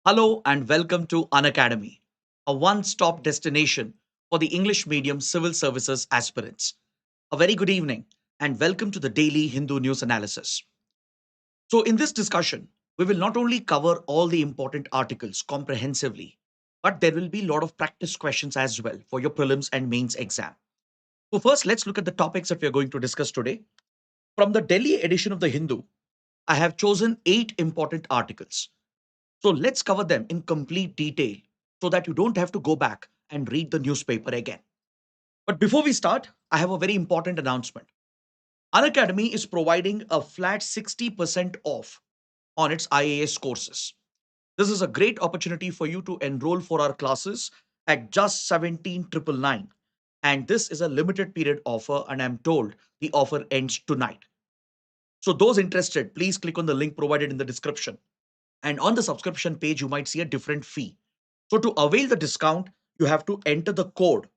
Hello and welcome to Unacademy, a one-stop destination for the English medium civil services aspirants. A very good evening and welcome to the daily Hindu news analysis. So in this discussion, we will not only cover all the important articles comprehensively, but there will be a lot of practice questions as well for your prelims and mains exam. So first, let's look at the topics that we are going to discuss today. From the Delhi edition of the Hindu, I have chosen 8 important articles. So let's cover them in complete detail so that you don't have to go back and read the newspaper again. But before we start, I have a very important announcement. Unacademy is providing a flat 60% off on its IAS courses. This is a great opportunity for you to enroll for our classes at just 17,999. And this is a limited period offer, and I'm told the offer ends tonight. So, those interested, please click on the link provided in the description. And on the subscription page, you might see a different fee. So to avail the discount, you have to enter the code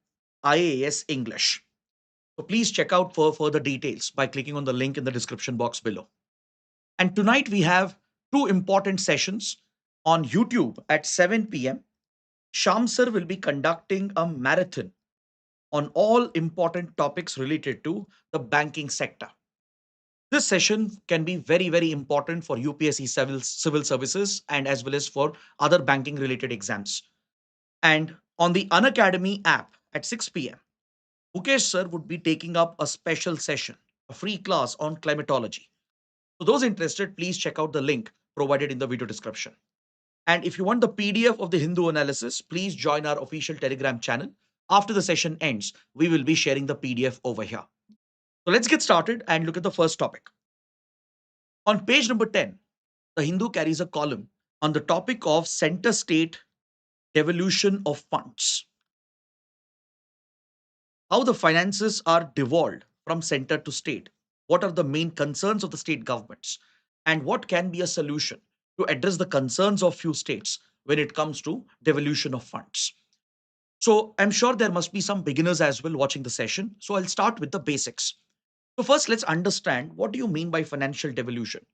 IAS English. So please check out for further details by clicking on the link in the description box below. And tonight we have two important sessions on YouTube at 7 p.m. Sham Sir will be conducting a marathon on all important topics related to the banking sector. This session can be very, very important for UPSC civil services and as well as for other banking related exams. And on the Unacademy app at 6 p.m., Mukesh sir would be taking up a special session, a free class on climatology. So those interested, please check out the link provided in the video description. And if you want the PDF of the Hindu analysis, please join our official Telegram channel. After the session ends, we will be sharing the PDF over here. So let's get started and look at the first topic. On page number 10, the Hindu carries a column on the topic of center state devolution of funds. How the finances are devolved from center to state. What are the main concerns of the state governments? And what can be a solution to address the concerns of few states when it comes to devolution of funds? So I'm sure there must be some beginners as well watching the session. So I'll start with the basics. So first, let's understand what do you mean by financial devolution?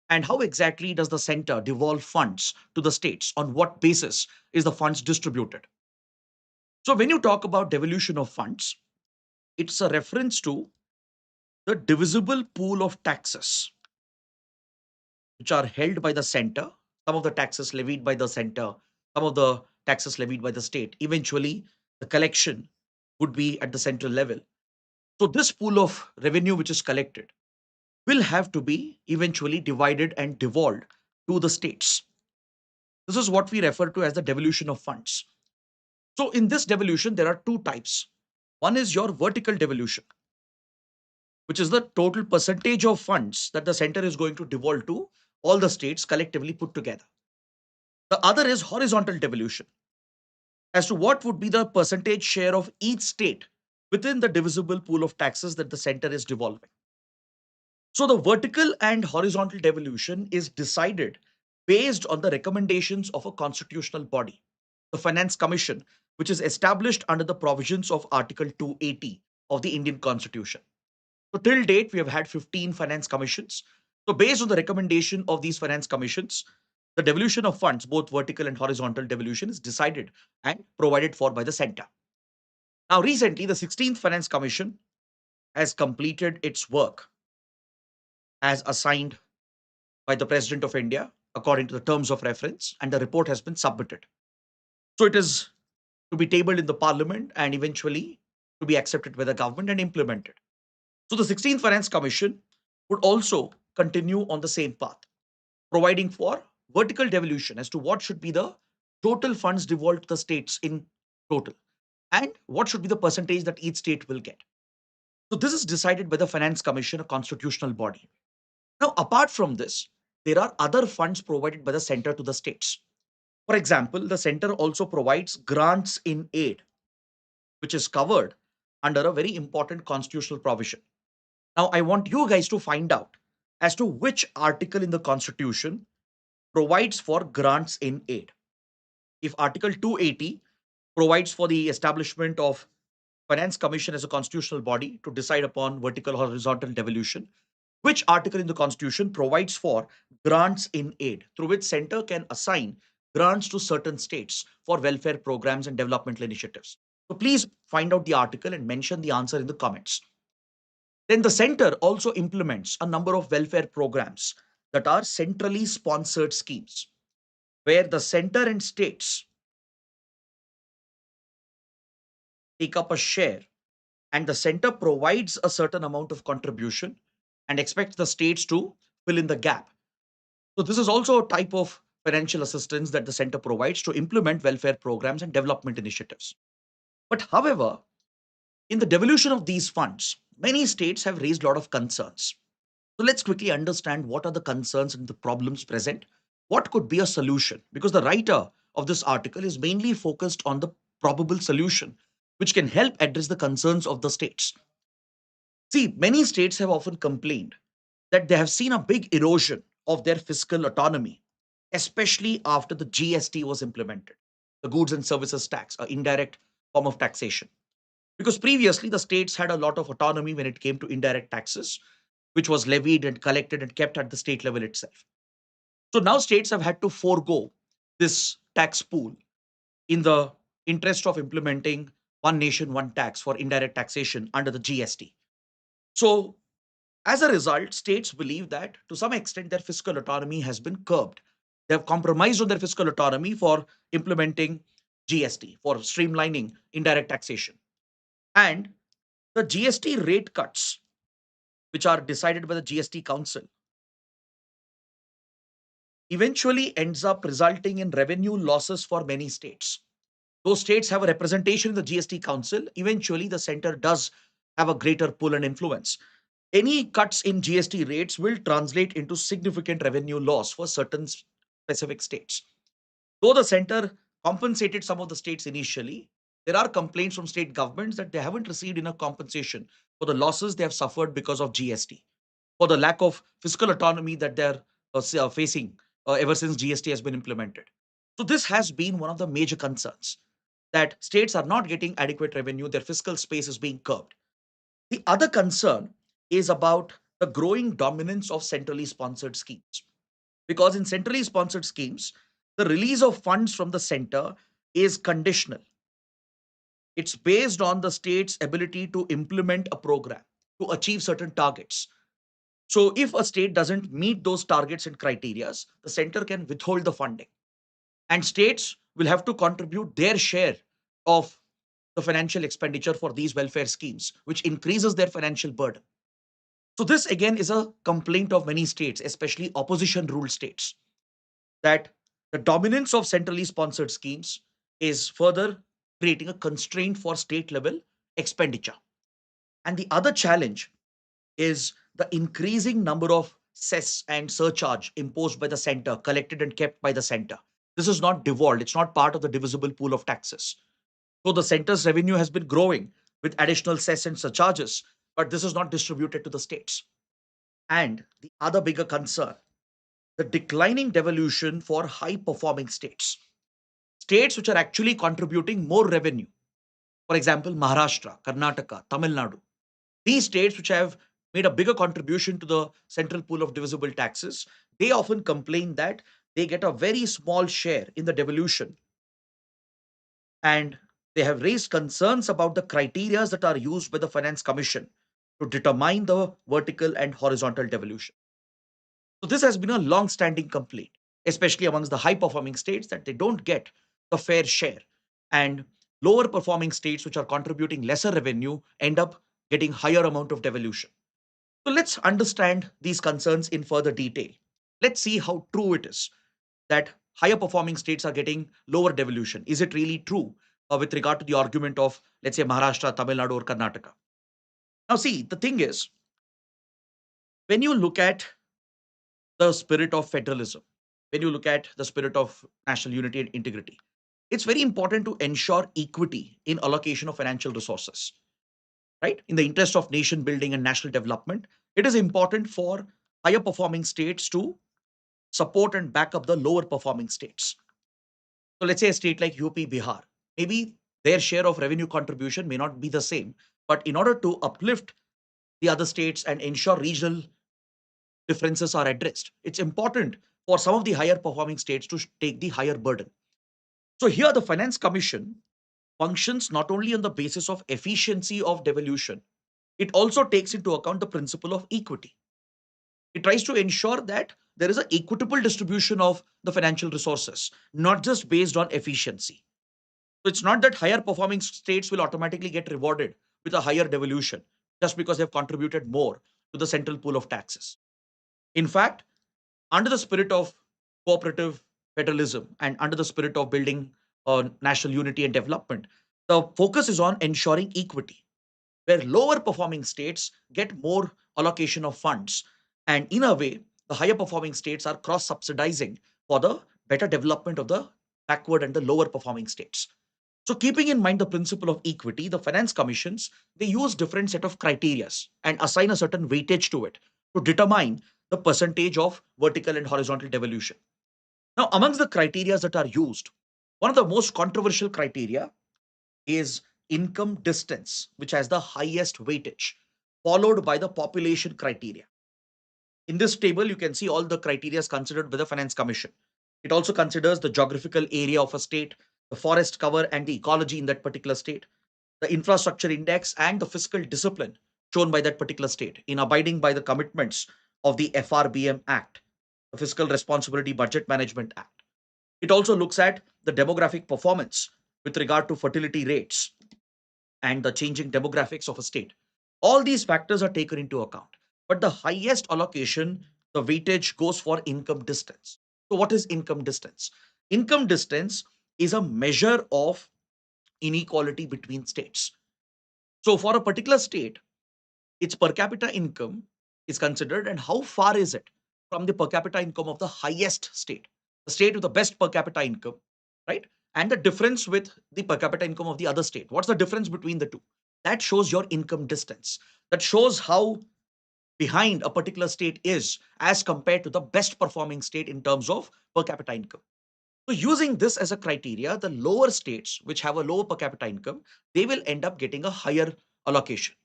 And how exactly does the center devolve funds to the states? On what basis is the funds distributed? So when you talk about devolution of funds, it's a reference to the divisible pool of taxes which are held by the center, some of the taxes levied by the center, some of the taxes levied by the state. Eventually, the collection would be at the central level. So, this pool of revenue which is collected will have to be eventually divided and devolved to the states. This is what we refer to as the devolution of funds. So, in this devolution, there are two types. One is your vertical devolution, which is the total percentage of funds that the center is going to devolve to all the states collectively put together. The other is horizontal devolution, as to what would be the percentage share of each state within the divisible pool of taxes that the center is devolving. So the vertical and horizontal devolution is decided based on the recommendations of a constitutional body, the Finance Commission, which is established under the provisions of Article 280 of the Indian Constitution. So till date, we have had 15 finance commissions. So based on the recommendation of these finance commissions, the devolution of funds, both vertical and horizontal devolution, is decided and provided for by the center. Now, recently, the 16th Finance Commission has completed its work as assigned by the President of India according to the terms of reference, and the report has been submitted. So it is to be tabled in the parliament and eventually to be accepted by the government and implemented. So the 16th Finance Commission would also continue on the same path, providing for vertical devolution as to what should be the total funds devolved to the states in total and what should be the percentage that each state will get. So this is decided by the Finance Commission, a constitutional body. Now, apart from this, there are other funds provided by the center to the states. For example, the center also provides grants in aid, which is covered under a very important constitutional provision. Now, I want you guys to find out as to which article in the Constitution provides for grants in aid. If Article 280 provides for the establishment of Finance Commission as a constitutional body to decide upon vertical horizontal devolution, which article in the Constitution provides for grants in aid through which center can assign grants to certain states for welfare programs and developmental initiatives. So please find out the article and mention the answer in the comments. Then the center also implements a number of welfare programs that are centrally sponsored schemes, where the center and states take up a share, and the center provides a certain amount of contribution and expects the states to fill in the gap. So this is also a type of financial assistance that the center provides to implement welfare programs and development initiatives. But however, in the devolution of these funds, many states have raised a lot of concerns. So let's quickly understand what are the concerns and the problems present. What could be a solution? Because the writer of this article is mainly focused on the probable solution, which can help address the concerns of the states. See, many states have often complained that they have seen a big erosion of their fiscal autonomy, especially after the GST was implemented, the goods and services tax, an indirect form of taxation. Because previously, the states had a lot of autonomy when it came to indirect taxes, which was levied and collected and kept at the state level itself. So now states have had to forego this tax pool in the interest of implementing one nation, one tax for indirect taxation under the GST. So as a result, states believe that to some extent their fiscal autonomy has been curbed. They have compromised on their fiscal autonomy for implementing GST, for streamlining indirect taxation. And the GST rate cuts, which are decided by the GST Council, eventually ends up resulting in revenue losses for many states. Those states have a representation in the GST Council. Eventually, the center does have a greater pull and influence. Any cuts in GST rates will translate into significant revenue loss for certain specific states. Though the center compensated some of the states initially, there are complaints from state governments that they haven't received enough compensation for the losses they have suffered because of GST, for the lack of fiscal autonomy that they're facing ever since GST has been implemented. So, this has been one of the major concerns that states are not getting adequate revenue, their fiscal space is being curbed. The other concern is about the growing dominance of centrally sponsored schemes. Because in centrally sponsored schemes, the release of funds from the center is conditional. It's based on the state's ability to implement a program to achieve certain targets. So, if a state doesn't meet those targets and criteria, the center can withhold the funding. And states will have to contribute their share of the financial expenditure for these welfare schemes, which increases their financial burden. So, this again is a complaint of many states, especially opposition ruled states, that the dominance of centrally sponsored schemes is further creating a constraint for state level expenditure. And the other challenge is the increasing number of cess and surcharge imposed by the center, collected and kept by the center. This is not devolved, it's not part of the divisible pool of taxes. So the center's revenue has been growing with additional cess and surcharges, but this is not distributed to the states. And the other bigger concern, the declining devolution for high performing states. States which are actually contributing more revenue. For example, Maharashtra, Karnataka, Tamil Nadu. These states which have made a bigger contribution to the central pool of divisible taxes, they often complain that they get a very small share in the devolution. And they have raised concerns about the criteria that are used by the Finance Commission to determine the vertical and horizontal devolution. So this has been a long-standing complaint, especially amongst the high-performing states, that they don't get the fair share. And lower performing states which are contributing lesser revenue end up getting higher amount of devolution. So let's understand these concerns in further detail. Let's see how true it is that higher performing states are getting lower devolution. Is it really true with regard to the argument of, let's say, Maharashtra, Tamil Nadu, or Karnataka? Now, see, the thing is, when you look at the spirit of federalism, when you look at the spirit of national unity and integrity, it's very important to ensure equity in allocation of financial resources, right? In the interest of nation building and national development, it is important for higher performing states to support and back up the lower performing states. So let's say a state like UP, Bihar, maybe their share of revenue contribution may not be the same, but in order to uplift the other states and ensure regional differences are addressed, it's important for some of the higher performing states to take the higher burden. So here the Finance Commission functions not only on the basis of efficiency of devolution, it also takes into account the principle of equity. It tries to ensure that there is an equitable distribution of the financial resources, not just based on efficiency. So it's not that higher performing states will automatically get rewarded with a higher devolution just because they've contributed more to the central pool of taxes. In fact, under the spirit of cooperative federalism and under the spirit of building national unity and development, the focus is on ensuring equity, where lower performing states get more allocation of funds. And in a way, the higher performing states are cross subsidizing for the better development of the backward and the lower performing states. So keeping in mind the principle of equity, the finance commissions, they use different set of criterias and assign a certain weightage to it to determine the percentage of vertical and horizontal devolution. Now, amongst the criteria that are used, one of the most controversial criteria is income distance, which has the highest weightage, followed by the population criteria. In this table, you can see all the criteria considered by the Finance Commission. It also considers the geographical area of a state, the forest cover and the ecology in that particular state, the infrastructure index, and the fiscal discipline shown by that particular state in abiding by the commitments of the FRBM Act, the Fiscal Responsibility Budget Management Act. It also looks at the demographic performance with regard to fertility rates and the changing demographics of a state. All these factors are taken into account. But the highest allocation, the weightage goes for income distance. So, what is income distance? Income distance is a measure of inequality between states. So, for a particular state, its per capita income is considered, and how far is it from the per capita income of the highest state, the state with the best per capita income, right? And the difference with the per capita income of the other state. What's the difference between the two? That shows your income distance. That shows how behind a particular state is as compared to the best performing state in terms of per capita income. So using this as a criteria, the lower states which have a lower per capita income, they will end up getting a higher allocation.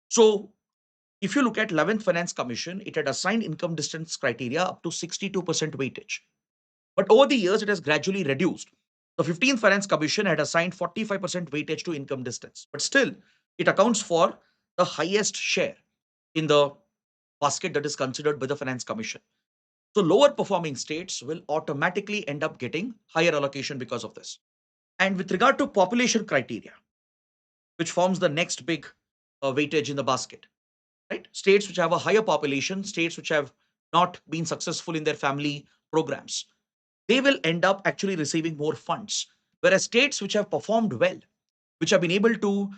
So if you look at 11th Finance Commission, it had assigned income distance criteria up to 62% weightage. But over the years, it has gradually reduced. The 15th Finance Commission had assigned 45% weightage to income distance. But still, it accounts for the highest share in the basket that is considered by the Finance Commission. So lower performing states will automatically end up getting higher allocation because of this. And with regard to population criteria, which forms the next big weightage in the basket, right? States which have a higher population, states which have not been successful in their family programs, they will end up actually receiving more funds. Whereas states which have performed well, which have been able to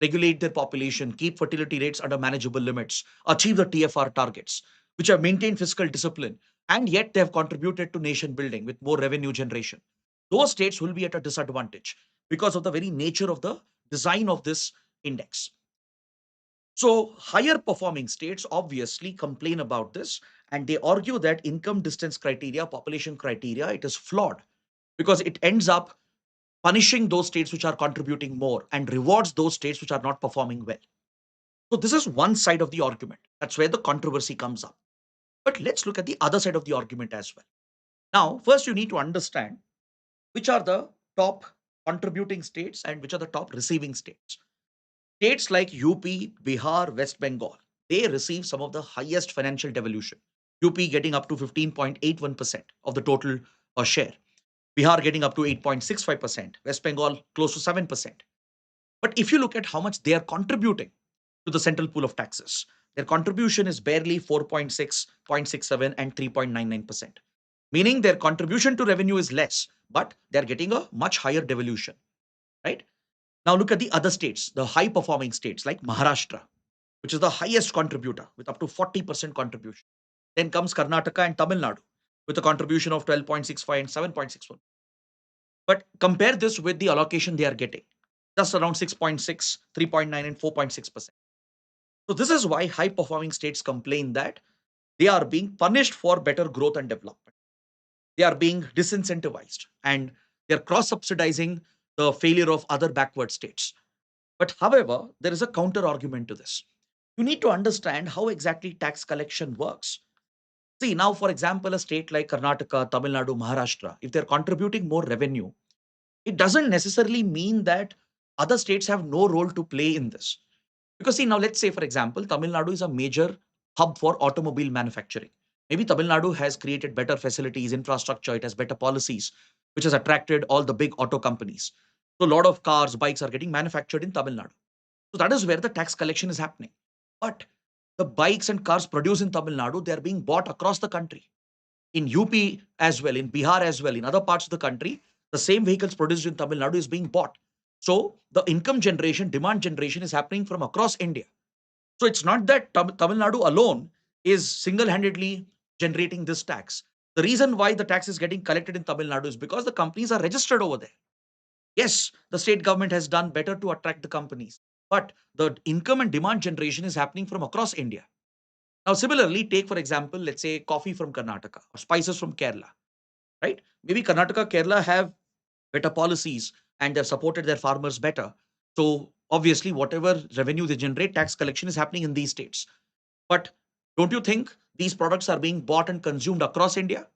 regulate their population, keep fertility rates under manageable limits, achieve the TFR targets, which have maintained fiscal discipline, and yet they have contributed to nation building with more revenue generation, those states will be at a disadvantage because of the very nature of the design of this index. So, higher performing states obviously complain about this and they argue that income distance criteria, population criteria, it is flawed because it ends up punishing those states which are contributing more and rewards those states which are not performing well. So, this is one side of the argument. That's where the controversy comes up. But let's look at the other side of the argument as well. Now, first, you need to understand which are the top contributing states and which are the top receiving states. States like UP, Bihar, West Bengal, they receive some of the highest financial devolution. UP getting up to 15.81% of the total share. Bihar getting up to 8.65%. West Bengal close to 7%. But if you look at how much they are contributing to the central pool of taxes, their contribution is barely 4.6, 0.67, and 3.99%. Meaning their contribution to revenue is less, but they're getting a much higher devolution, right? Now look at the other states, the high performing states like Maharashtra, which is the highest contributor with up to 40% contribution. Then comes Karnataka and Tamil Nadu with a contribution of 12.65 and 7.61. But compare this with the allocation they are getting, just around 6.6, 3.9, and 4.6%. So this is why high performing states complain that they are being punished for better growth and development. They are being disincentivized and they're cross subsidizing the failure of other backward states. But however, there is a counter argument to this. You need to understand how exactly tax collection works. See, now, for example, a state like Karnataka, Tamil Nadu, Maharashtra, if they're contributing more revenue, it doesn't necessarily mean that other states have no role to play in this. Because see, now let's say, for example, Tamil Nadu is a major hub for automobile manufacturing. Maybe Tamil Nadu has created better facilities, infrastructure, it has better policies, which has attracted all the big auto companies. So a lot of cars, bikes are getting manufactured in Tamil Nadu. So that is where the tax collection is happening. But the bikes and cars produced in Tamil Nadu, they are being bought across the country. In UP as well, in Bihar as well, in other parts of the country, the same vehicles produced in Tamil Nadu is being bought. So the income generation, demand generation is happening from across India. So it's not that Tamil Nadu alone is single-handedly generating this tax. The reason why the tax is getting collected in Tamil Nadu is because the companies are registered over there. Yes, the state government has done better to attract the companies, but the income and demand generation is happening from across India. Now, similarly, take for example, let's say coffee from Karnataka or spices from Kerala, right? Maybe Karnataka, Kerala have better policies and they've supported their farmers better. So obviously, whatever revenue they generate, tax collection is happening in these states. But don't you think these products are being bought and consumed across India?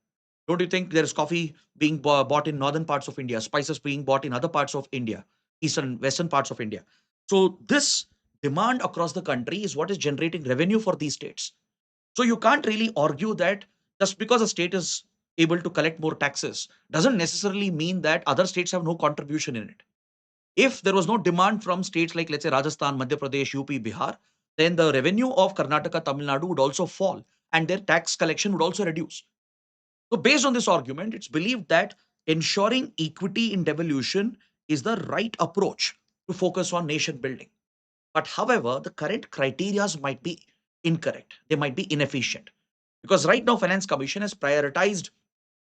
Don't you think there is coffee being bought in northern parts of India, spices being bought in other parts of India, eastern, western parts of India? So this demand across the country is what is generating revenue for these states. So you can't really argue that just because a state is able to collect more taxes doesn't necessarily mean that other states have no contribution in it. If there was no demand from states like, let's say, Rajasthan, Madhya Pradesh, UP, Bihar, then the revenue of Karnataka, Tamil Nadu would also fall and their tax collection would also reduce. So, based on this argument, it's believed that ensuring equity in devolution is the right approach to focus on nation building. But however, the current criterias might be incorrect. They might be inefficient. Because right now, Finance Commission has prioritized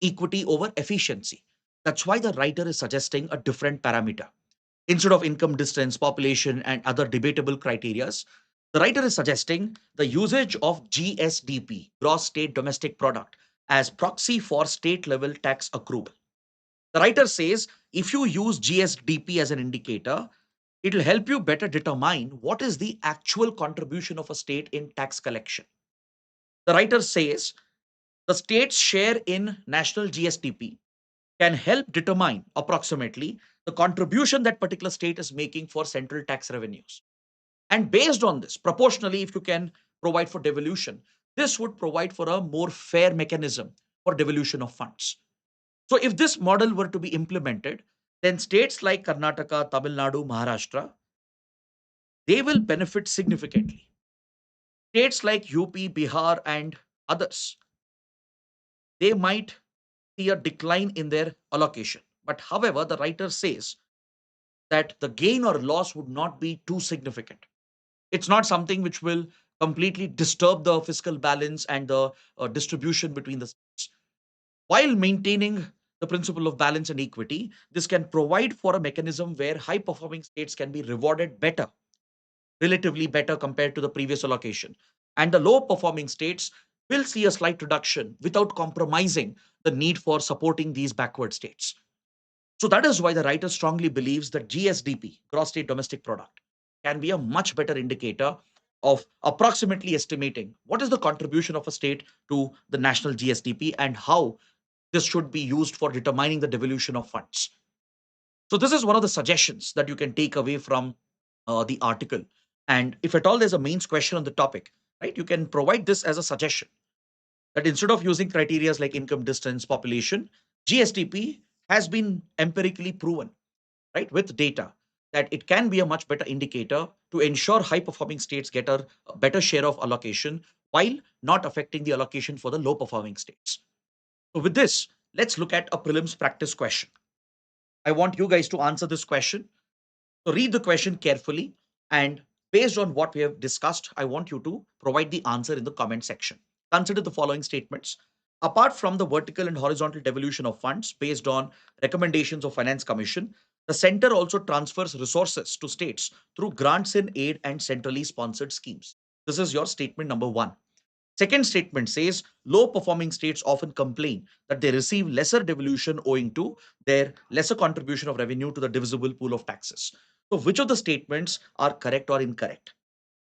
equity over efficiency. That's why the writer is suggesting a different parameter. Instead of income distance, population, and other debatable criterias, the writer is suggesting the usage of GSDP, gross state domestic product, as proxy for state level tax accrual. The writer says if you use GSDP as an indicator, it will help you better determine what is the actual contribution of a state in tax collection. The writer says the state's share in national GSDP can help determine approximately the contribution that particular state is making for central tax revenues. And based on this, proportionally, if you can provide for devolution, this would provide for a more fair mechanism for devolution of funds. So, if this model were to be implemented, then states like Karnataka, Tamil Nadu, Maharashtra, they will benefit significantly. States like UP, Bihar, and others, they might see a decline in their allocation. But however, the writer says that the gain or loss would not be too significant. It's not something which will completely disturb the fiscal balance and the distribution between the states. While maintaining the principle of balance and equity, this can provide for a mechanism where high performing states can be rewarded better, relatively better compared to the previous allocation. And the low performing states will see a slight reduction without compromising the need for supporting these backward states. So that is why the writer strongly believes that GSDP, gross state domestic product, can be a much better indicator of approximately estimating what is the contribution of a state to the national GSDP and how this should be used for determining the devolution of funds. So this is one of the suggestions that you can take away from the article. And if at all there's a mains question on the topic, right, you can provide this as a suggestion that instead of using criteria like income distance, population, GSDP has been empirically proven, right, with data that it can be a much better indicator to ensure high performing states get a better share of allocation while not affecting the allocation for the low performing states. So with this, let's look at a prelims practice question. I want you guys to answer this question. So read the question carefully, and based on what we have discussed, I want you to provide the answer in the comment section. Consider the following statements. Apart from the vertical and horizontal devolution of funds based on recommendations of Finance Commission, the center also transfers resources to states through grants in aid and centrally sponsored schemes. This is your statement number one. Second statement says low performing states often complain that they receive lesser devolution owing to their lesser contribution of revenue to the divisible pool of taxes. So, which of the statements are correct or incorrect?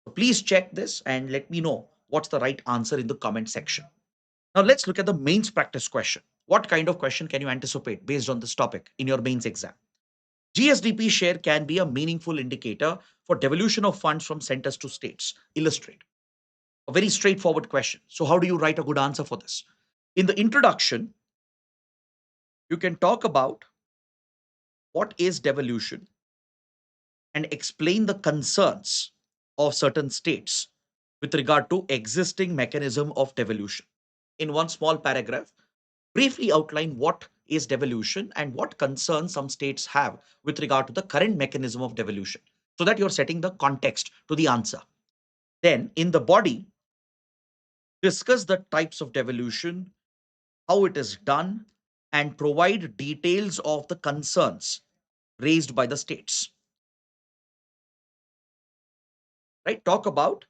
So please check this and let me know what's the right answer in the comment section. Now let's look at the mains practice question. What kind of question can you anticipate based on this topic in your mains exam? GSDP share can be a meaningful indicator for devolution of funds from centers to states. Illustrate. A very straightforward question. So, how do you write a good answer for this? In the introduction, you can talk about what is devolution and explain the concerns of certain states with regard to existing mechanism of devolution. In one small paragraph, briefly outline what is devolution and what concerns some states have with regard to the current mechanism of devolution, so that you're setting the context to the answer. Then, in the body, discuss the types of devolution, how it is done, and provide details of the concerns raised by the states. Right? Talk about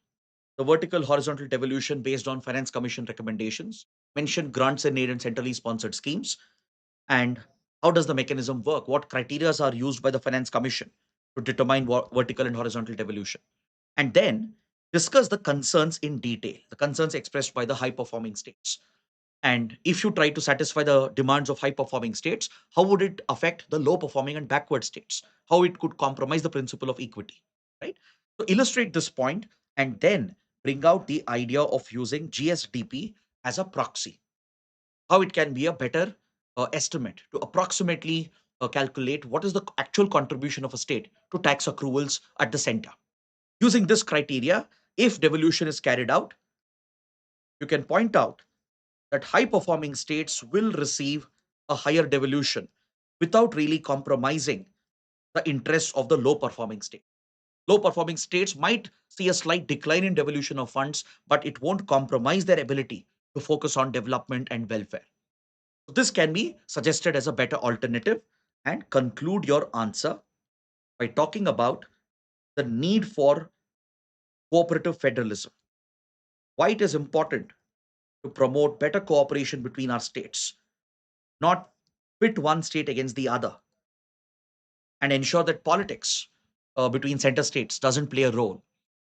the vertical horizontal devolution based on Finance Commission recommendations, mention grants and aid and centrally sponsored schemes, and how does the mechanism work? What criteria are used by the Finance Commission to determine vertical and horizontal devolution? And then discuss the concerns in detail, the concerns expressed by the high performing states. And if you try to satisfy the demands of high performing states, how would it affect the low performing and backward states? How it could compromise the principle of equity, right? So illustrate this point and then bring out the idea of using GSDP as a proxy, how it can be a better estimate to approximately calculate what is the actual contribution of a state to tax accruals at the center. Using this criteria, if devolution is carried out, you can point out that high performing states will receive a higher devolution without really compromising the interests of the low performing state. Low performing states might see a slight decline in devolution of funds, but it won't compromise their ability to focus on development and welfare. So this can be suggested as a better alternative, and conclude your answer by talking about the need for cooperative federalism, why it is important to promote better cooperation between our states, not pit one state against the other, and ensure that politics between center states doesn't play a role,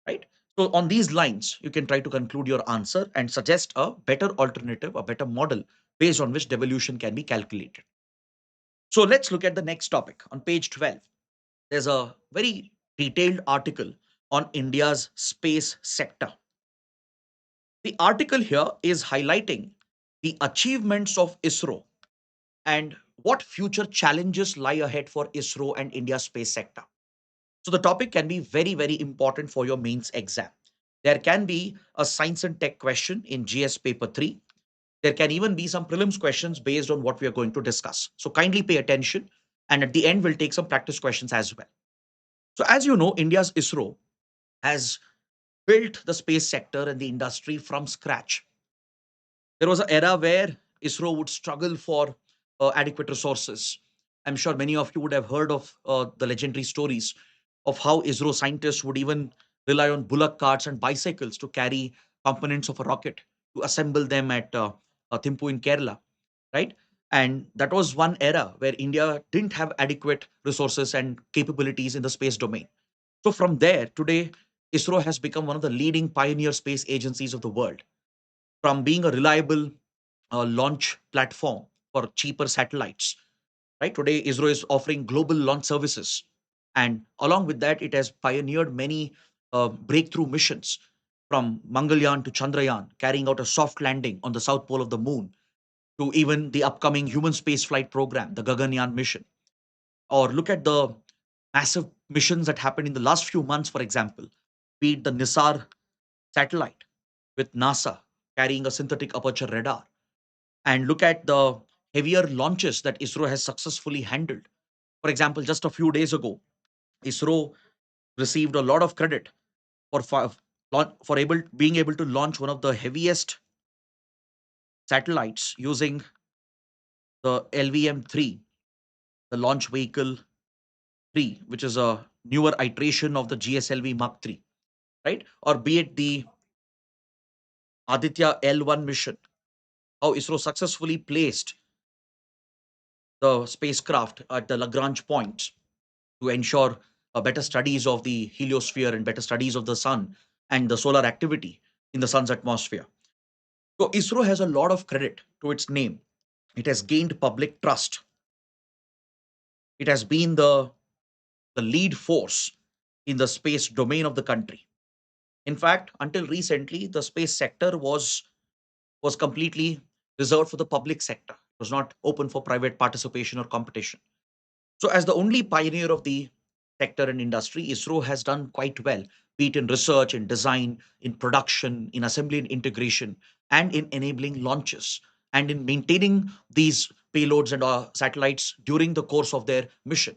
right? So, on these lines, you can try to conclude your answer and suggest a better alternative, a better model based on which devolution can be calculated. So, let's look at the next topic on page 12. There's a very detailed article on India's space sector. The article here is highlighting the achievements of ISRO and what future challenges lie ahead for ISRO and India's space sector. So the topic can be very, very important for your mains exam. There can be a science and tech question in GS paper 3. There can even be some prelims questions based on what we are going to discuss. So kindly pay attention. And at the end, we'll take some practice questions as well. So as you know, India's ISRO has built the space sector and the industry from scratch. There was an era where ISRO would struggle for adequate resources. I'm sure many of you would have heard of the legendary stories of how ISRO scientists would even rely on bullock carts and bicycles to carry components of a rocket to assemble them at Thimpu in Kerala, right? And that was one era where India didn't have adequate resources and capabilities in the space domain. So from there, today, ISRO has become one of the leading pioneer space agencies of the world. From being a reliable launch platform for cheaper satellites, right? Today, ISRO is offering global launch services. And along with that, it has pioneered many breakthrough missions from Mangalyaan to Chandrayaan, carrying out a soft landing on the south pole of the moon, to even the upcoming human space flight program, the Gaganyaan mission. Or look at the massive missions that happened in the last few months, for example, be it the Nisar satellite with NASA carrying a synthetic aperture radar, and look at the heavier launches that ISRO has successfully handled. For example, just a few days ago, ISRO received a lot of credit for being able to launch one of the heaviest satellites using the LVM-3, the launch vehicle 3, which is a newer iteration of the GSLV Mark 3, right? Or be it the Aditya L1 mission, how ISRO successfully placed the spacecraft at the Lagrange points to ensure better studies of the heliosphere and better studies of the sun and the solar activity in the sun's atmosphere. So ISRO has a lot of credit to its name. It has gained public trust. It has been the lead force in the space domain of the country. In fact, until recently, the space sector was completely reserved for the public sector. It was not open for private participation or competition. So, as the only pioneer of the sector and industry, ISRO has done quite well, be it in research, in design, in production, in assembly and integration, and in enabling launches, and in maintaining these payloads and satellites during the course of their mission.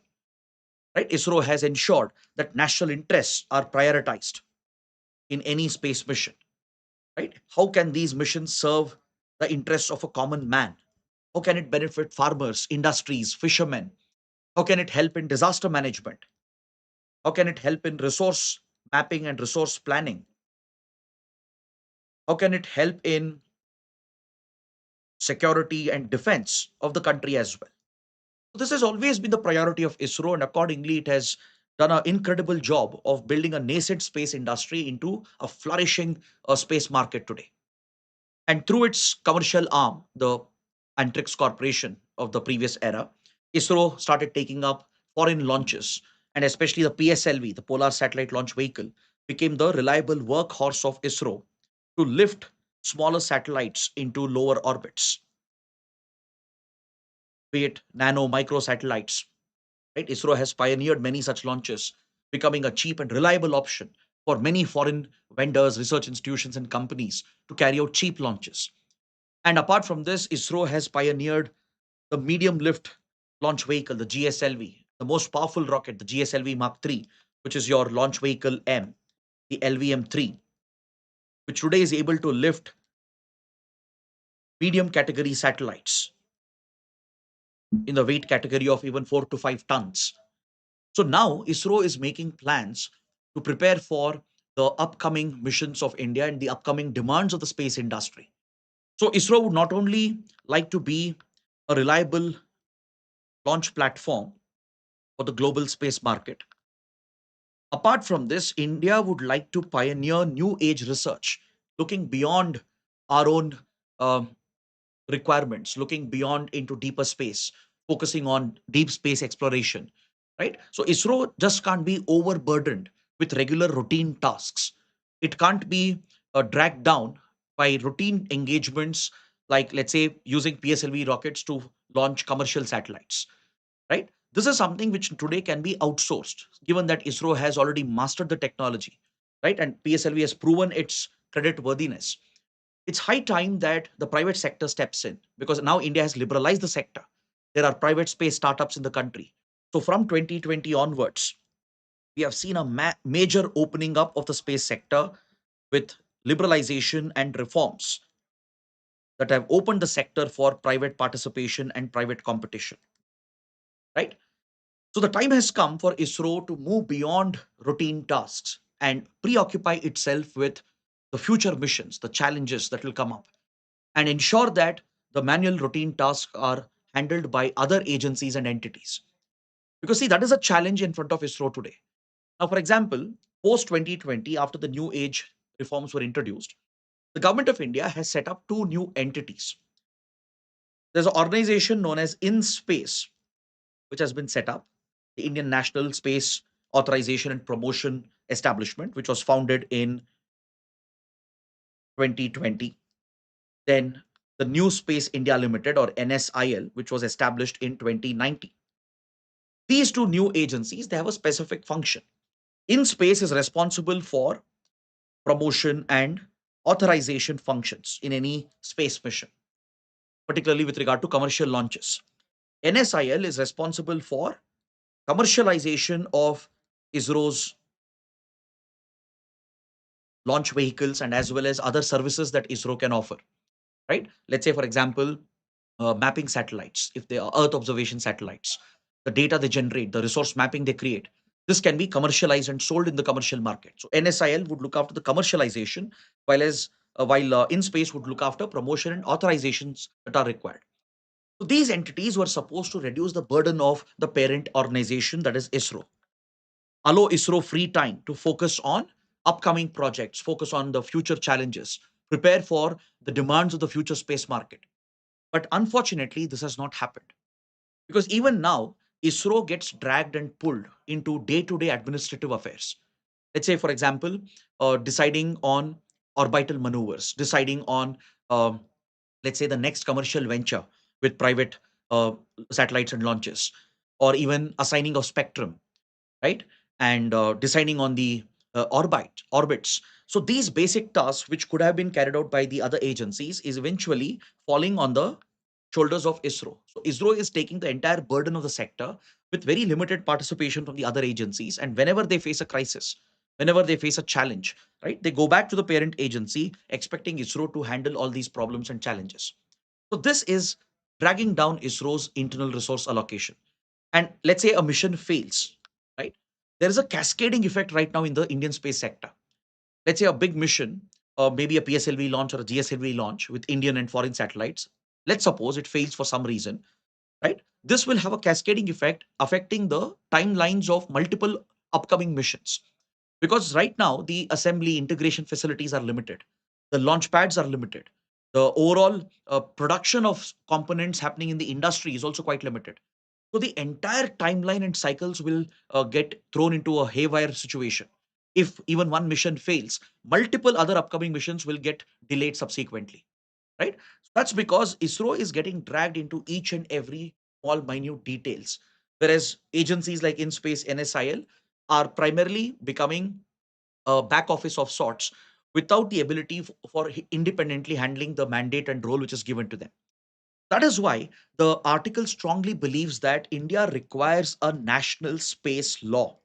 Right? ISRO has ensured that national interests are prioritized in any space mission. Right? How can these missions serve the interests of a common man? How can it benefit farmers, industries, fishermen? How can it help in disaster management? How can it help in resource mapping and resource planning? How can it help in security and defense of the country as well? So this has always been the priority of ISRO, and accordingly, it has done an incredible job of building a nascent space industry into a flourishing space market today. And through its commercial arm, the Antrix Corporation of the previous era, ISRO started taking up foreign launches, and especially the PSLV, the Polar Satellite Launch Vehicle, became the reliable workhorse of ISRO to lift smaller satellites into lower orbits, be it nano micro satellites. Right? ISRO has pioneered many such launches, becoming a cheap and reliable option for many foreign vendors, research institutions, and companies to carry out cheap launches. And apart from this, ISRO has pioneered the medium lift launch vehicle, the GSLV, the most powerful rocket, the GSLV Mark III, which is your launch vehicle M, the LVM-3, which today is able to lift medium category satellites in the weight category of even 4 to 5 tons. So now ISRO is making plans to prepare for the upcoming missions of India and the upcoming demands of the space industry. So ISRO would not only like to be a reliable launch platform for the global space market. Apart from this, India would like to pioneer new age research, looking beyond our own um, requirements, looking beyond into deeper space, focusing on deep space exploration, right? So ISRO just can't be overburdened with regular routine tasks. It can't be dragged down by routine engagements like, let's say, using PSLV rockets to launch commercial satellites, right? This is something which today can be outsourced, given that ISRO has already mastered the technology, right? And PSLV has proven its credit worthiness. It's high time that the private sector steps in because now India has liberalized the sector. There are private space startups in the country. So from 2020 onwards, we have seen a major opening up of the space sector with liberalization and reforms that have opened the sector for private participation and private competition, right? So the time has come for ISRO to move beyond routine tasks and preoccupy itself with the future missions, the challenges that will come up, and ensure that the manual routine tasks are handled by other agencies and entities. Because, see, that is a challenge in front of ISRO today. Now, for example, post 2020, after the new age reforms were introduced, the government of India has set up two new entities. There's an organization known as InSpace, which has been set up, the Indian National Space Authorization and Promotion Establishment, which was founded in 2020. Then the New Space India Limited, or NSIL, which was established in 2019. These two new agencies, they have a specific function. InSpace is responsible for promotion and authorization functions in any space mission, particularly with regard to commercial launches. NSIL is responsible for commercialization of ISRO's launch vehicles and as well as other services that ISRO can offer, right? Let's say, for example, mapping satellites, if they are Earth observation satellites, the data they generate, the resource mapping they create, this can be commercialized and sold in the commercial market. So NSIL would look after the commercialization, while InSpace would look after promotion and authorizations that are required. So these entities were supposed to reduce the burden of the parent organization, that is ISRO, allow ISRO free time to focus on upcoming projects, focus on the future challenges, prepare for the demands of the future space market. But unfortunately, this has not happened because even now, ISRO gets dragged and pulled into day to day administrative affairs. Let's say, for example, deciding on orbital maneuvers, deciding on, um, let's say, the next commercial venture with private uh, satellites and launches, or even assigning of spectrum, right? And deciding on the orbits. So these basic tasks, which could have been carried out by the other agencies, is eventually falling on the shoulders of ISRO. So ISRO is taking the entire burden of the sector with very limited participation from the other agencies. And whenever they face a crisis, whenever they face a challenge, right, they go back to the parent agency expecting ISRO to handle all these problems and challenges. So this is dragging down ISRO's internal resource allocation. And let's say a mission fails, right? There is a cascading effect right now in the Indian space sector. Let's say a big mission, maybe a PSLV launch or a GSLV launch with Indian and foreign satellites. Let's suppose it fails for some reason, right? This will have a cascading effect affecting the timelines of multiple upcoming missions. Because right now, the assembly integration facilities are limited, the launch pads are limited, the overall production of components happening in the industry is also quite limited. So the entire timeline and cycles will get thrown into a haywire situation. If even one mission fails, multiple other upcoming missions will get delayed subsequently, right? So that's because ISRO is getting dragged into each and every small, minute details, whereas agencies like InSpace, NSIL are primarily becoming a back office of sorts without the ability for independently handling the mandate and role which is given to them. That is why the article strongly believes that India requires a national space law,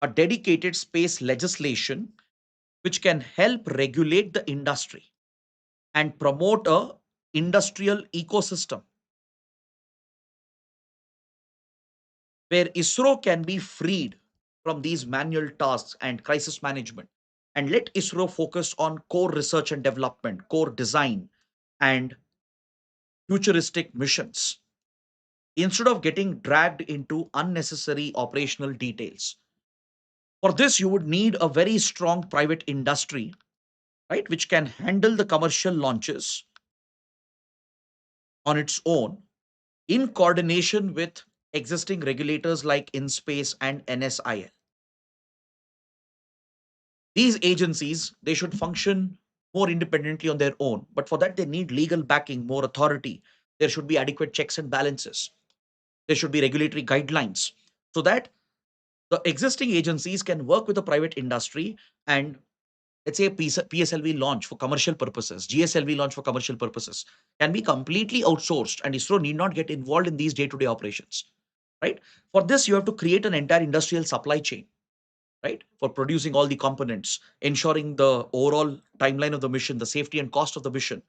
a dedicated space legislation which can help regulate the industry and promote a industrial ecosystem where ISRO can be freed from these manual tasks and crisis management, and let ISRO focus on core research and development, core design, and futuristic missions instead of getting dragged into unnecessary operational details. For this, you would need a very strong private industry, right, which can handle the commercial launches on its own in coordination with existing regulators like InSpace and NSIL. These agencies, they should function more independently on their own, but for that they need legal backing, more authority. There should be adequate checks and balances. There should be regulatory guidelines so that the existing agencies can work with the private industry and, let's say, a PSLV launch for commercial purposes, GSLV launch for commercial purposes can be completely outsourced, and ISRO need not get involved in these day-to-day operations, right? For this, you have to create an entire industrial supply chain, right? For producing all the components, ensuring the overall timeline of the mission, the safety and cost of the mission,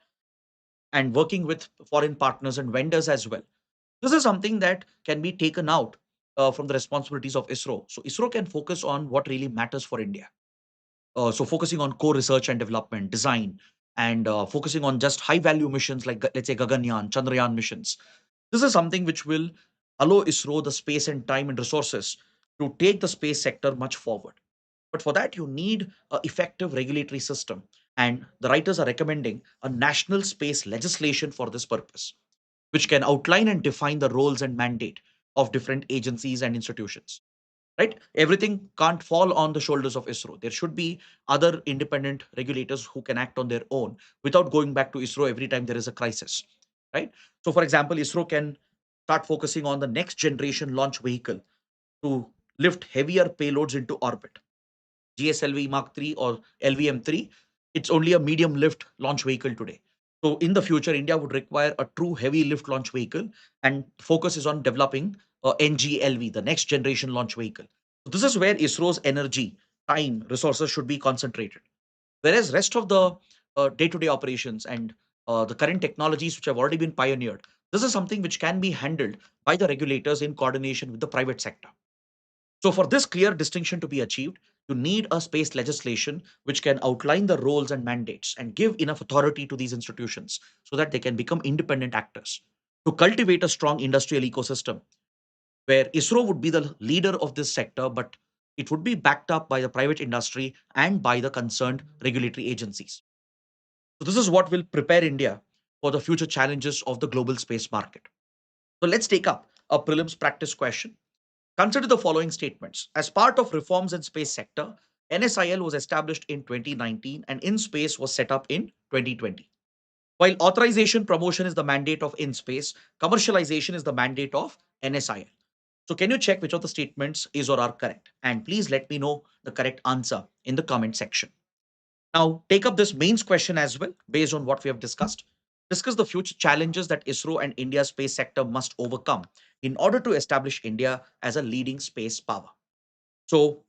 and working with foreign partners and vendors as well. This is something that can be taken out from the responsibilities of ISRO. So ISRO can focus on what really matters for India. So focusing on core research and development, design, and focusing on just high value missions like, let's say, Gaganyaan, Chandrayaan missions. This is something which will allow ISRO the space and time and resources to take the space sector much forward. But for that, you need an effective regulatory system. And the writers are recommending a national space legislation for this purpose, which can outline and define the roles and mandate of different agencies and institutions. Right? Everything can't fall on the shoulders of ISRO. There should be other independent regulators who can act on their own without going back to ISRO every time there is a crisis. Right? So, for example, ISRO can start focusing on the next generation launch vehicle to lift heavier payloads into orbit. GSLV Mark 3 or LVM 3, it's only a medium lift launch vehicle today. So in the future, India would require a true heavy lift launch vehicle, and focus is on developing NGLV, the next generation launch vehicle. So this is where ISRO's energy, time, resources should be concentrated. Whereas rest of the day-to-day operations and the current technologies which have already been pioneered, this is something which can be handled by the regulators in coordination with the private sector. So, for this clear distinction to be achieved, you need a space legislation which can outline the roles and mandates and give enough authority to these institutions so that they can become independent actors. To cultivate a strong industrial ecosystem where ISRO would be the leader of this sector, but it would be backed up by the private industry and by the concerned regulatory agencies. So this is what will prepare India for the future challenges of the global space market. So let's take up a prelims practice question. Consider the following statements. As part of reforms in space sector, NSIL was established in 2019 and InSpace was set up in 2020. While authorization promotion is the mandate of InSpace, commercialization is the mandate of NSIL. So can you check which of the statements is or are correct? And please let me know the correct answer in the comment section. Now, take up this mains question as well, based on what we have discussed. Discuss the future challenges that ISRO and India's space sector must overcome in order to establish India as a leading space power. So,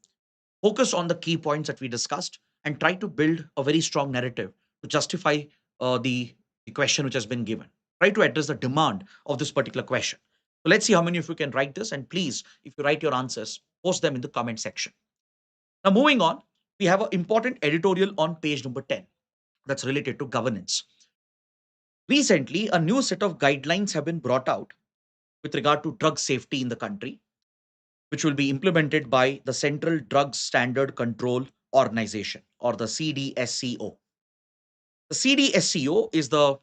focus on the key points that we discussed and try to build a very strong narrative to justify the question which has been given. Try to address the demand of this particular question. So, let's see how many of you can write this. And please, if you write your answers, post them in the comment section. Now, moving on, we have an important editorial on page number 10 that's related to governance. Recently, a new set of guidelines have been brought out with regard to drug safety in the country, which will be implemented by the Central Drug Standard Control Organization or the CDSCO. The CDSCO is the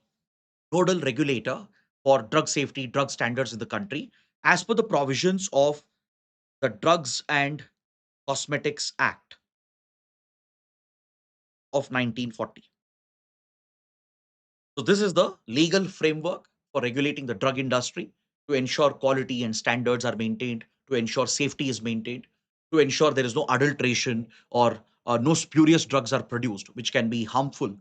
nodal regulator for drug safety, drug standards in the country, as per the provisions of the Drugs and Cosmetics Act of 1940. So, this is the legal framework for regulating the drug industry to ensure quality and standards are maintained, to ensure safety is maintained, to ensure there is no adulteration or no spurious drugs are produced, which can be harmful,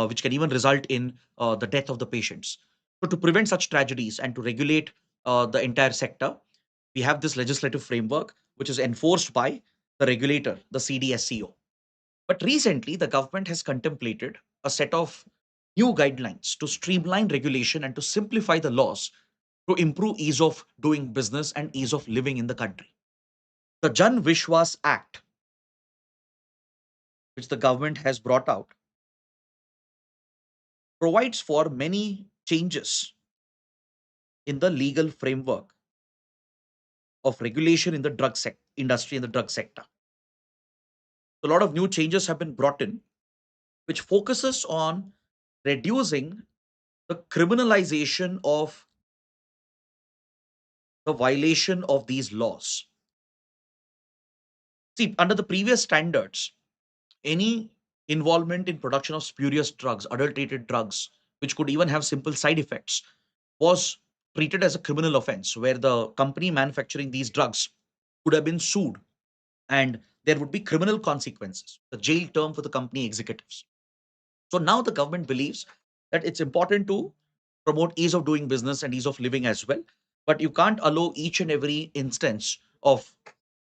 which can even result in the death of the patients. So, to prevent such tragedies and to regulate the entire sector, we have this legislative framework which is enforced by the regulator, the CDSCO. But recently, the government has contemplated a set of new guidelines to streamline regulation and to simplify the laws to improve ease of doing business and ease of living in the country. The Jan Vishwas Act, which the government has brought out, provides for many changes in the legal framework of regulation in the industry and the drug sector. A lot of new changes have been brought in, which focuses on reducing the criminalization of the violation of these laws. See, under the previous standards, any involvement in production of spurious drugs, adulterated drugs, which could even have simple side effects, was treated as a criminal offense where the company manufacturing these drugs could have been sued and there would be criminal consequences, the jail term for the company executives. So now the government believes that it's important to promote ease of doing business and ease of living as well. But you can't allow each and every instance of,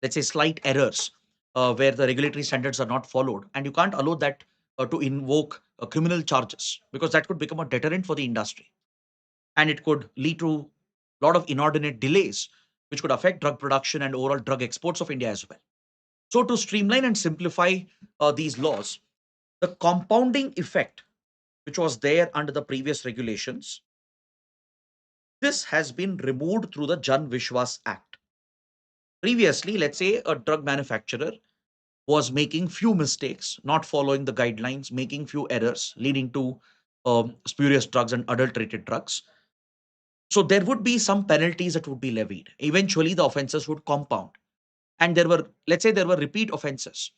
let's say, slight errors where the regulatory standards are not followed. And you can't allow that to invoke criminal charges because that could become a deterrent for the industry. And it could lead to a lot of inordinate delays, which could affect drug production and overall drug exports of India as well. So, to streamline and simplify these laws, the compounding effect which was there under the previous regulations, this has been removed through the Jan Vishwas Act. Previously, let's say a drug manufacturer was making few mistakes, not following the guidelines, making few errors, leading to spurious drugs and adulterated drugs. So there would be some penalties that would be levied. Eventually, the offenses would compound. And there were, let's say, there were repeat offenses.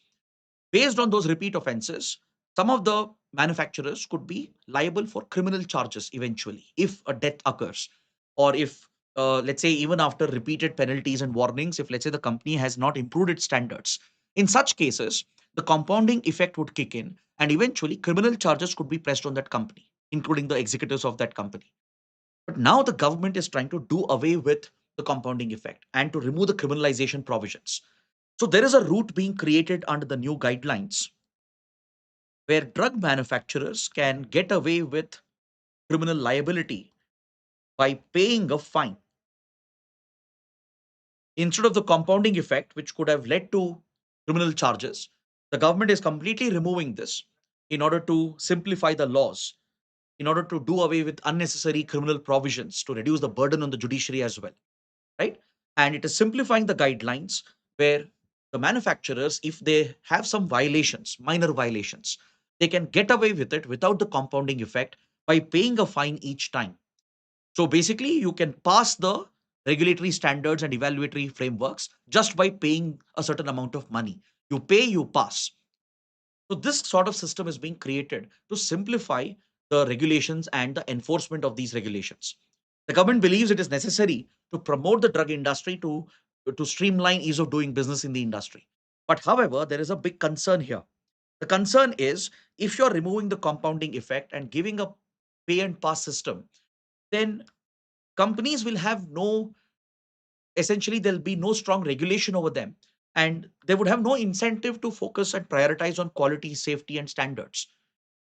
Based on those repeat offenses, some of the manufacturers could be liable for criminal charges eventually if a death occurs, or if, let's say, even after repeated penalties and warnings, if, let's say, the company has not improved its standards. In such cases, the compounding effect would kick in, and eventually criminal charges could be pressed on that company, including the executives of that company. But now the government is trying to do away with the compounding effect and to remove the criminalization provisions. So there is a route being created under the new guidelines where drug manufacturers can get away with criminal liability by paying a fine. Instead of the compounding effect, which could have led to criminal charges, the government is completely removing this in order to simplify the laws, in order to do away with unnecessary criminal provisions, to reduce the burden on the judiciary as well, right? And it is simplifying the guidelines where the manufacturers, if they have some violations, minor violations, they can get away with it without the compounding effect by paying a fine each time. So basically, you can pass the regulatory standards and evaluatory frameworks just by paying a certain amount of money. You pay, you pass. So this sort of system is being created to simplify the regulations and the enforcement of these regulations. The government believes it is necessary to promote the drug industry to streamline ease of doing business in the industry. But however, there is a big concern here. The concern is if you're removing the compounding effect and giving a pay and pass system, then companies will have no, essentially, there'll be no strong regulation over them. And they would have no incentive to focus and prioritize on quality, safety, and standards,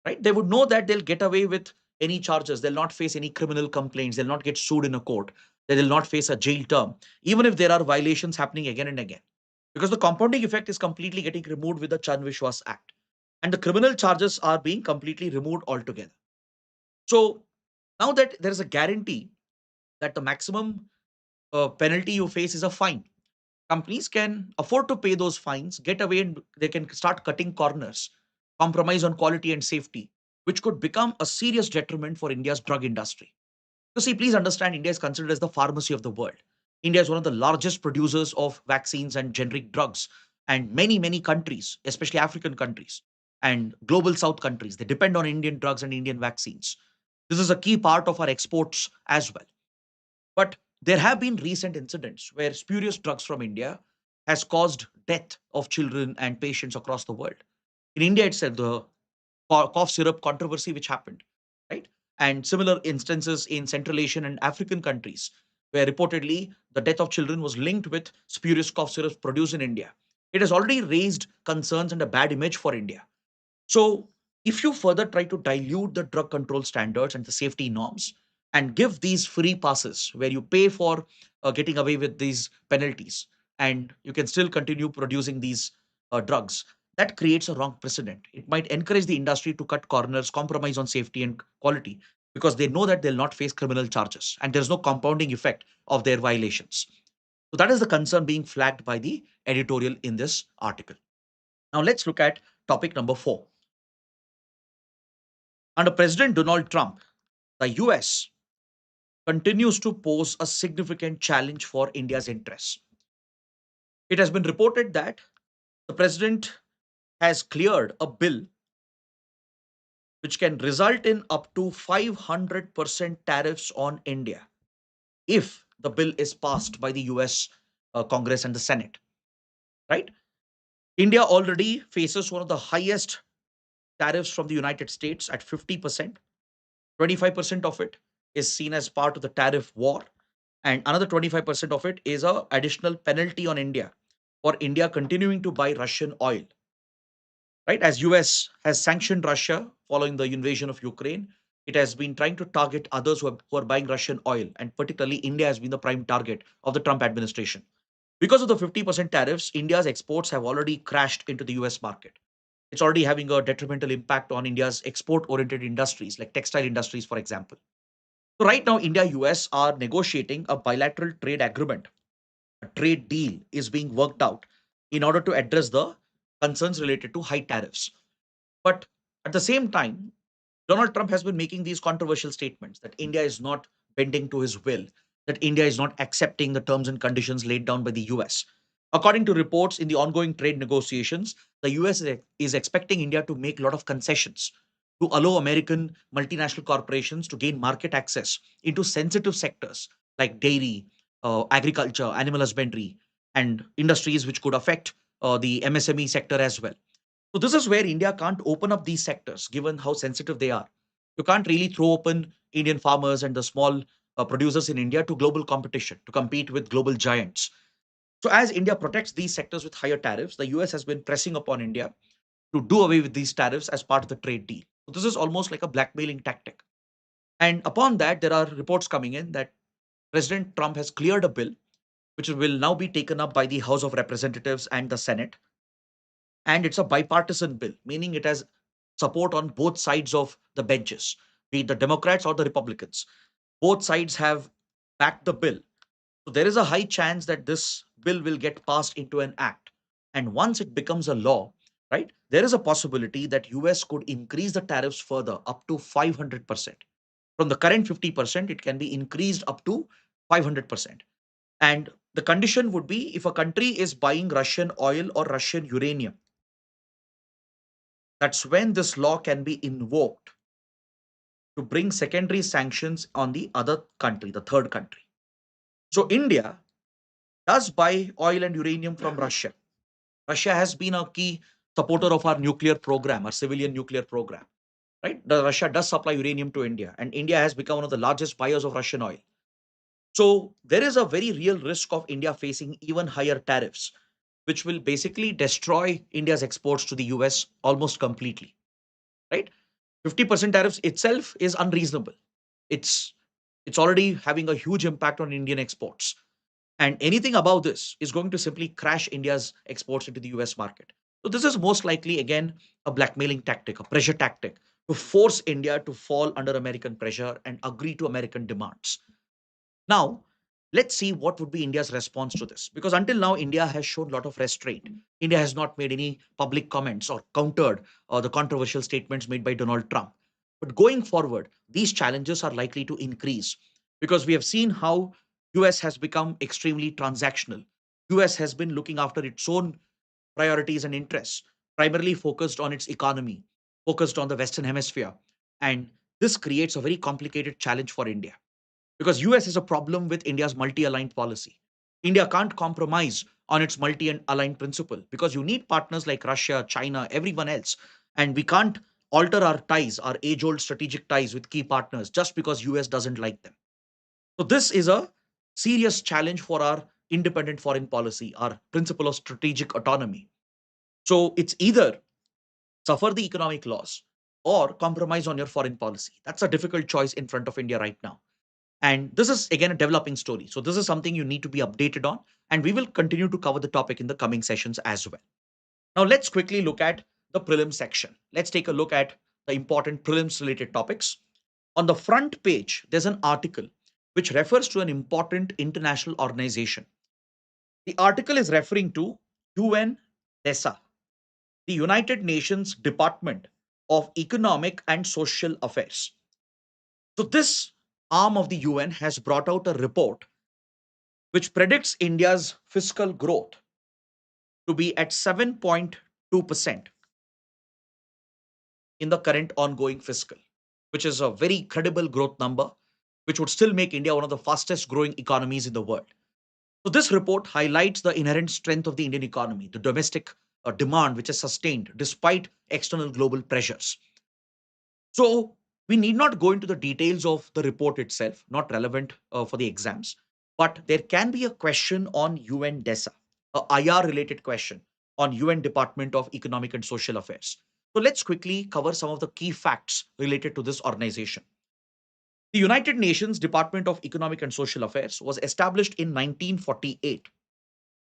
right? They would know that they'll get away with any charges. They'll not face any criminal complaints. They'll not get sued in a court. They will not face a jail term, even if there are violations happening again and again. Because the compounding effect is completely getting removed with the Chan Vishwas Act. And the criminal charges are being completely removed altogether. So now that there is a guarantee that the maximum penalty you face is a fine, companies can afford to pay those fines, get away, and they can start cutting corners, compromise on quality and safety, which could become a serious detriment for India's drug industry. So, see, please understand, India is considered as the pharmacy of the world. India is one of the largest producers of vaccines and generic drugs, and many countries, especially African countries and global South countries, they depend on Indian drugs and Indian vaccines. This is a key part of our exports as well. But there have been recent incidents where spurious drugs from India has caused death of children and patients across the world. In India itself, the cough syrup controversy which happened, right? And similar instances in Central Asian and African countries, where reportedly the death of children was linked with spurious cough syrups produced in India. It has already raised concerns and a bad image for India. So, if you further try to dilute the drug control standards and the safety norms and give these free passes where you pay for getting away with these penalties and you can still continue producing these drugs, that creates a wrong precedent. It might encourage the industry to cut corners, compromise on safety and quality because they know that they'll not face criminal charges and there's no compounding effect of their violations. So, that is the concern being flagged by the editorial in this article. Now, let's look at topic number 4. Under President Donald Trump, the US continues to pose a significant challenge for India's interests. It has been reported that the president has cleared a bill which can result in up to 500% tariffs on India if the bill is passed by the US Congress and the Senate, right? India already faces one of the highest tariffs from the United States at 50%. 25% of it is seen as part of the tariff war, and another 25% of it is a additional penalty on India for India continuing to buy Russian oil, right? As US has sanctioned Russia following the invasion of Ukraine, it has been trying to target others who are buying Russian oil, and particularly India has been the prime target of the Trump administration. Because of the 50% tariffs, India's exports have already crashed into the US market. It's already having a detrimental impact on India's export oriented industries like textile industries, for example. So right now, India US are negotiating a bilateral trade agreement. A trade deal is being worked out in order to address the concerns related to high tariffs. But at the same time, Donald Trump has been making these controversial statements that India is not bending to his will, that India is not accepting the terms and conditions laid down by the US. According to reports in the ongoing trade negotiations, the US is expecting India to make a lot of concessions to allow American multinational corporations to gain market access into sensitive sectors like dairy, agriculture, animal husbandry, and industries which could affect the MSME sector as well. So this is where India can't open up these sectors given how sensitive they are. You can't really throw open Indian farmers and the small producers in India to global competition to compete with global giants. So as India protects these sectors with higher tariffs, the US has been pressing upon India to do away with these tariffs as part of the trade deal. So this is almost like a blackmailing tactic. And upon that, there are reports coming in that President Trump has cleared a bill which will now be taken up by the House of Representatives and the Senate. And it's a bipartisan bill, meaning it has support on both sides of the benches, be it the Democrats or the Republicans. Both sides have backed the bill. So there is a high chance that this bill will get passed into an act. And once it becomes a law, right, there is a possibility that US could increase the tariffs further up to 500%. From the current 50%, it can be increased up to 500%. And the condition would be if a country is buying Russian oil or Russian uranium, that's when this law can be invoked to bring secondary sanctions on the other country, the third country. So India does buy oil and uranium from Russia. Russia has been a key supporter of our nuclear program, our civilian nuclear program, right? Russia does supply uranium to India, and India has become one of the largest buyers of Russian oil. So there is a very real risk of India facing even higher tariffs, which will basically destroy India's exports to the US almost completely, right? 50% tariffs itself is unreasonable. It's it's already having a huge impact on Indian exports. And anything above this is going to simply crash India's exports into the US market. So this is most likely again a blackmailing tactic, a pressure tactic to force India to fall under American pressure and agree to American demands. Now, let's see what would be India's response to this. Because until now, India has shown a lot of restraint. India has not made any public comments or countered the controversial statements made by Donald Trump. But going forward, these challenges are likely to increase because we have seen how US has become extremely transactional. US has been looking after its own priorities and interests, primarily focused on its economy, focused on the Western Hemisphere. And this creates a very complicated challenge for India because US has a problem with India's multi-aligned policy. India can't compromise on its multi-aligned principle because you need partners like Russia, China, everyone else, and we can't alter our ties, our age-old strategic ties with key partners just because US doesn't like them. So this is a serious challenge for our independent foreign policy, our principle of strategic autonomy. So it's either suffer the economic loss or compromise on your foreign policy. That's a difficult choice in front of India right now. And this is again a developing story. So this is something you need to be updated on. And we will continue to cover the topic in the coming sessions as well. Now let's quickly look at the prelim section. Let's take a look at the important prelims related topics. On the front page, there's an article which refers to an important international organization. The article is referring to UNDESA, the United Nations Department of Economic and Social Affairs. So this arm of the UN has brought out a report which predicts India's fiscal growth to be at 7.2% in the current ongoing fiscal, which is a very credible growth number, which would still make India one of the fastest growing economies in the world. So, this report highlights the inherent strength of the Indian economy, the domestic demand, which is sustained despite external global pressures. So, we need not go into the details of the report itself, not relevant for the exams, but there can be a question on UN DESA, a IR related question on UN Department of Economic and Social Affairs. So, let's quickly cover some of the key facts related to this organization. The United Nations Department of Economic and Social Affairs was established in 1948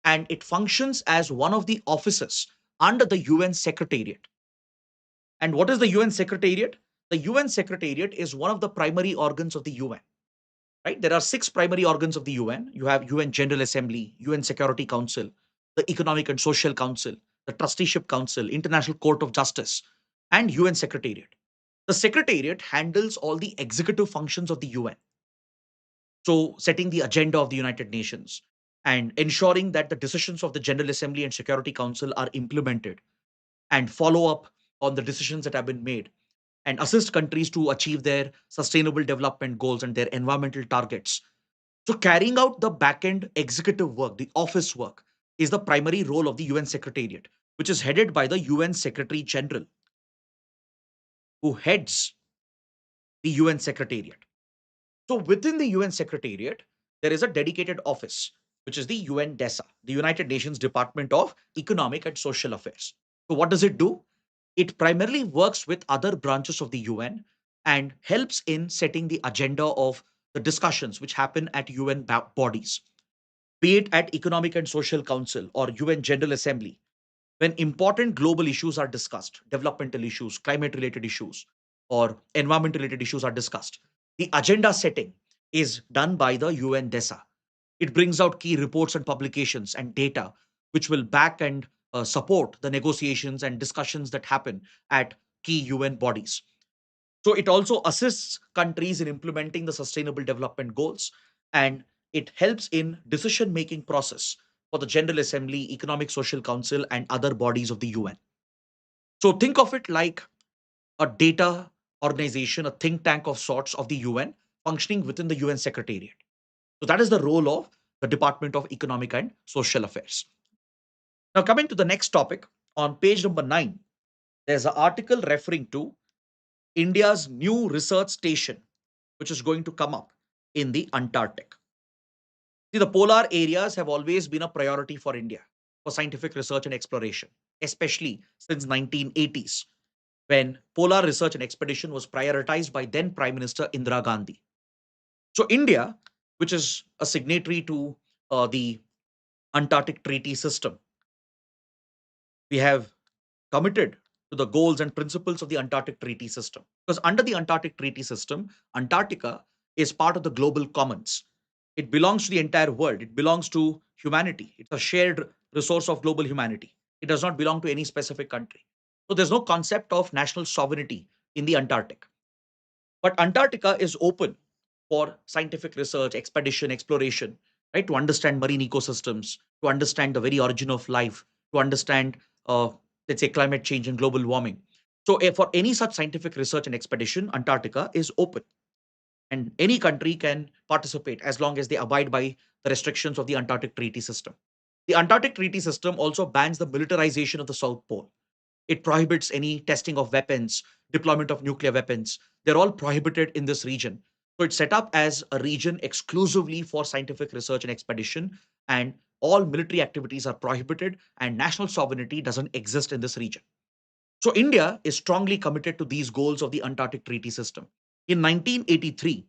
and it functions as one of the offices under the UN Secretariat. And what is the UN Secretariat? The UN Secretariat is one of the primary organs of the UN, right? There are six primary organs of the UN. You have UN General Assembly, UN Security Council, the Economic and Social Council, the Trusteeship Council, International Court of Justice, and UN Secretariat. The Secretariat handles all the executive functions of the UN. So, setting the agenda of the United Nations and ensuring that the decisions of the General Assembly and Security Council are implemented and follow up on the decisions that have been made and assist countries to achieve their sustainable development goals and their environmental targets. So, carrying out the back end executive work, the office work, is the primary role of the UN Secretariat, which is headed by the UN Secretary General, who heads the UN Secretariat. So, within the UN Secretariat, there is a dedicated office, which is the UN DESA, the United Nations Department of Economic and Social Affairs. So, what does it do? It primarily works with other branches of the UN and helps in setting the agenda of the discussions which happen at UN bodies, be it at Economic and Social Council or UN General Assembly. When important global issues are discussed, developmental issues, climate related issues, or environment related issues are discussed, the agenda setting is done by the UN DESA. It brings out key reports and publications and data which will back and support the negotiations and discussions that happen at key UN bodies. So it also assists countries in implementing the sustainable development goals, and it helps in decision making process for the General Assembly, Economic Social Council, and other bodies of the UN. So think of it like a data organization, a think tank of sorts of the UN functioning within the UN Secretariat. So that is the role of the Department of Economic and Social Affairs. Now, coming to the next topic, on page number 9, there's an article referring to India's new research station, which is going to come up in the Antarctic. See, the polar areas have always been a priority for India for scientific research and exploration, especially since 1980s, when polar research and expedition was prioritized by then Prime Minister Indira Gandhi. So India, which is a signatory to the Antarctic Treaty System, we have committed to the goals and principles of the Antarctic Treaty System. Because under the Antarctic Treaty System, Antarctica is part of the global commons. It belongs to the entire world. It belongs to humanity. It's a shared resource of global humanity. It does not belong to any specific country. So there's no concept of national sovereignty in the Antarctic. But Antarctica is open for scientific research, expedition, exploration, right? To understand marine ecosystems, to understand the very origin of life, to understand, uh, let's say, climate change and global warming. So, for any such scientific research and expedition, Antarctica is open, and any country can participate as long as they abide by the restrictions of the Antarctic Treaty System. The Antarctic Treaty System also bans the militarization of the South Pole. It prohibits any testing of weapons, deployment of nuclear weapons. They're all prohibited in this region. So it's set up as a region exclusively for scientific research and expedition, and all military activities are prohibited, and national sovereignty doesn't exist in this region. So India is strongly committed to these goals of the Antarctic Treaty System. In 1983,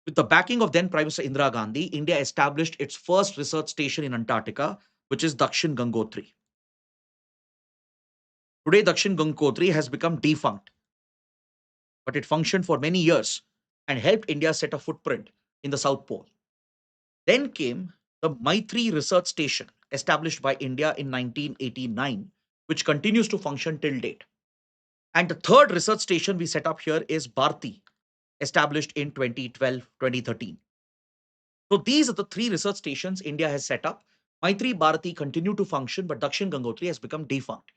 with the backing of then Prime Minister Indira Gandhi, India established its first research station in Antarctica, which is Dakshin Gangotri. Today, Dakshin Gangotri has become defunct, but it functioned for many years and helped India set a footprint in the South Pole. Then came the Maitri Research Station, established by India in 1989, which continues to function till date. And the third research station we set up here is Bharti, established in 2012 2013. So these are the three research stations India has set up. Maitri, Bharati continue to function, but Dakshin Gangotri has become defunct.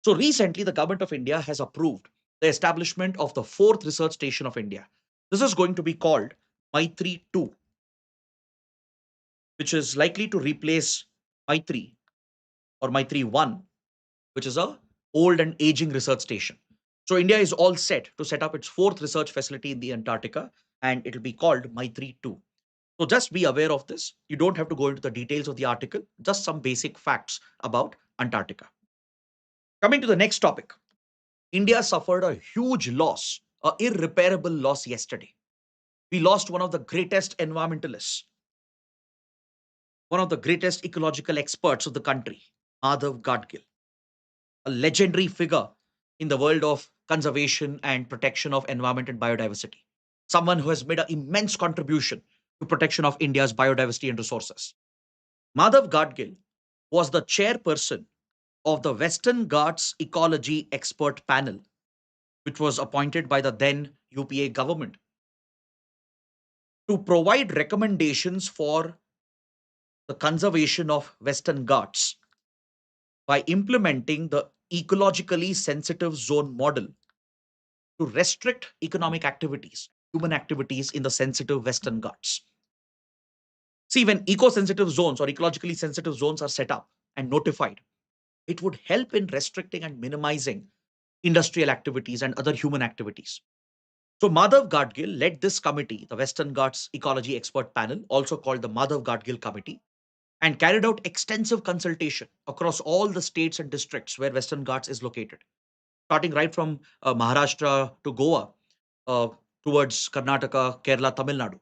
So recently, the government of India has approved the establishment of the fourth research station of India. This is going to be called Maitri II, which is likely to replace Maitri or Maitri I, which is a old and aging research station. So India is all set to set up its fourth research facility in the Antarctica, and it will be called Maitri II. So just be aware of this. You don't have to go into the details of the article, just some basic facts about Antarctica. Coming to the next topic, India suffered a huge loss, an irreparable loss yesterday. We lost one of the greatest environmentalists, one of the greatest ecological experts of the country, Madhav Gadgil, a legendary figure in the world of conservation and protection of environment and biodiversity. Someone who has made an immense contribution to protection of India's biodiversity and resources. Madhav Gadgil was the chairperson of the Western Ghats Ecology Expert Panel, which was appointed by the then UPA government to provide recommendations for the conservation of Western Ghats by implementing the ecologically sensitive zone model to restrict economic activities, human activities in the sensitive Western Ghats. See, when eco-sensitive zones or ecologically sensitive zones are set up and notified, it would help in restricting and minimizing industrial activities and other human activities. So Madhav Gadgil led this committee, the Western Ghats Ecology Expert Panel, also called the Madhav Gadgil Committee, and carried out extensive consultation across all the states and districts where Western Ghats is located, starting right from Maharashtra to Goa, uh, towards Karnataka, Kerala, Tamil Nadu.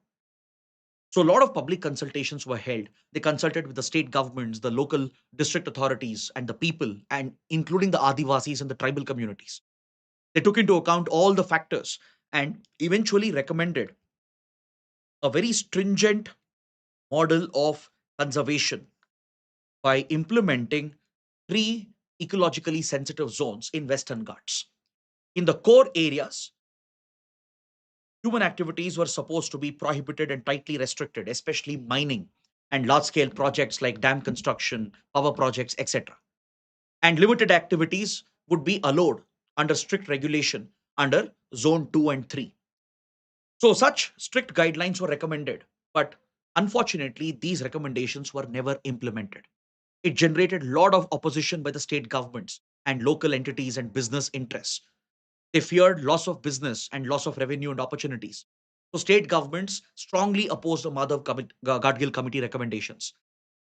So a lot of public consultations were held. They consulted with the state governments, the local district authorities, and the people, and including the Adivasis and the tribal communities. They took into account all the factors and eventually recommended a very stringent model of conservation by implementing three ecologically sensitive zones in Western Ghats. In the core areas, human activities were supposed to be prohibited and tightly restricted, especially mining and large scale projects like dam construction, power projects, etc. And limited activities would be allowed under strict regulation under zone 2 and 3. So, such strict guidelines were recommended, but unfortunately, these recommendations were never implemented. It generated a lot of opposition by the state governments and local entities and business interests. They feared loss of business and loss of revenue and opportunities. So, state governments strongly opposed the Gadgil Committee recommendations.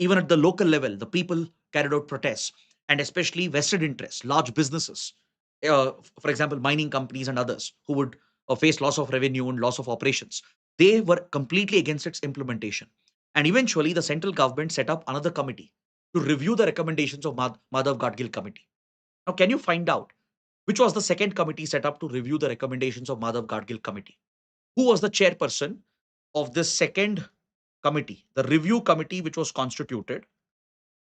Even at the local level, the people carried out protests, and especially vested interests, large businesses, for example, mining companies and others who would face loss of revenue and loss of operations. They were completely against its implementation. And eventually, the central government set up another committee to review the recommendations of Madhav Gadgil Committee. Now, can you find out which was the second committee set up to review the recommendations of Madhav Gadgil Committee? Who was the chairperson of this second committee, the review committee which was constituted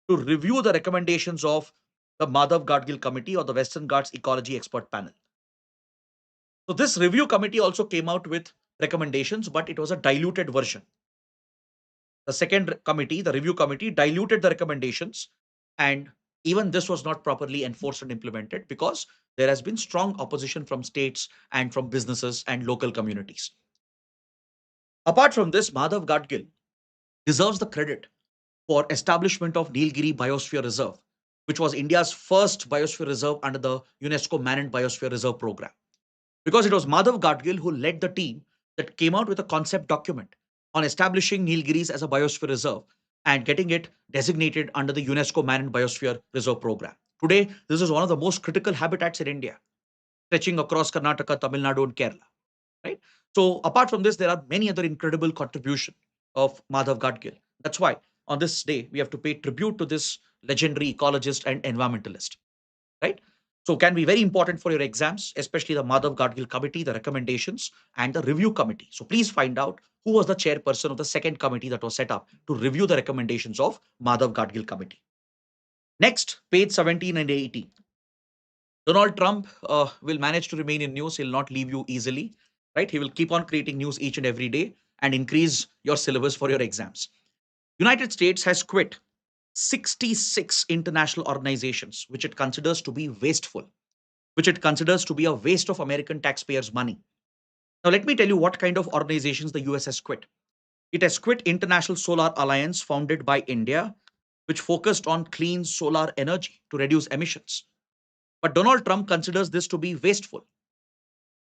to review the recommendations of the Madhav Gadgil Committee or the Western Ghats Ecology Expert Panel? So this review committee also came out with recommendations, but it was a diluted version. The second committee, the review committee, diluted the recommendations, and even this was not properly enforced and implemented because there has been strong opposition from states and from businesses and local communities. Apart from this, Madhav Gadgil deserves the credit for establishment of Nilgiri Biosphere Reserve, which was India's first biosphere reserve under the UNESCO Managed Biosphere Reserve program. Because it was Madhav Gadgil who led the team that came out with a concept document on establishing Nilgiris as a biosphere reserve and getting it designated under the UNESCO Managed Biosphere Reserve program. Today, this is one of the most critical habitats in India, stretching across Karnataka, Tamil Nadu, and Kerala. Right. So, apart from this, there are many other incredible contributions of Madhav Gadgil. That's why on this day we have to pay tribute to this legendary ecologist and environmentalist. Right. So, can be very important for your exams, especially the Madhav Gadgil committee, the recommendations, and the review committee. So, please find out who was the chairperson of the second committee that was set up to review the recommendations of Madhav Gadgil committee. Next, page 17 and 18. Donald Trump will manage to remain in news. He'll not leave you easily, right? He will keep on creating news each and every day and increase your syllabus for your exams. United States has quit 66 international organizations, which it considers to be wasteful, which it considers to be a waste of American taxpayers' money. Now, let me tell you what kind of organizations the US has quit. It has quit International Solar Alliance, founded by India, which focused on clean solar energy to reduce emissions. But Donald Trump considers this to be wasteful.